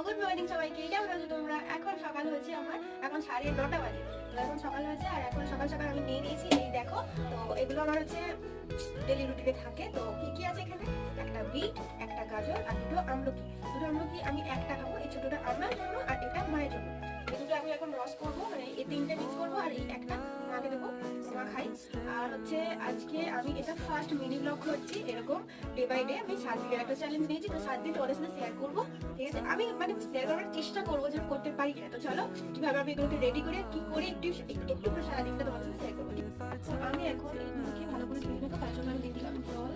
Good morning সবাইকে, কেমন আছো তোমরা? এখন সকাল হয়েছে আমার, এখন 9:30 বাজে। তো এখন সকাল হয়েছে আর এখন সকাল সকাল আমি নিয়ে নিয়েছি, এই দেখো। তো এগুলো আমার হচ্ছে ডেলি রুটিনে থাকে। তো কি কি আছে এখানে? একটা বিট, একটা গাজর আর দুটো আমলকি। আমি একটা খাবো, এই ছোটটা আমার জন্য আর এটা মায়ের জন্য। এই দুটো আমি এখন রস করবো, মানে এই তিনটে মিক্স করবো আর এই একটা মাকে দেবো, মা খাই। আর হচ্ছে আজকে আমি এটা ফার্স্ট মিনি ব্লগ করছি, এরকম ডে বাই ডে। আমি 7 দিনের একটা চ্যালেঞ্জ নিয়েছি, তো 7 দিন তোমাদের সাথে শেয়ার করবো, ঠিক আছে? আমি মানে শেয়ার করার চেষ্টা করবো যে করতে পারি কিনা। তো চলো কিভাবে আমি এগুলোকে রেডি করে কি করি একটু একটু করে সারাদিনটা তোমাদের সাথে শেয়ার করবো। তো আমি এখন এইগুলোকে ভালো করে ধুয়ে নেবো, তার জন্য আমি দিয়ে দিলাম জল।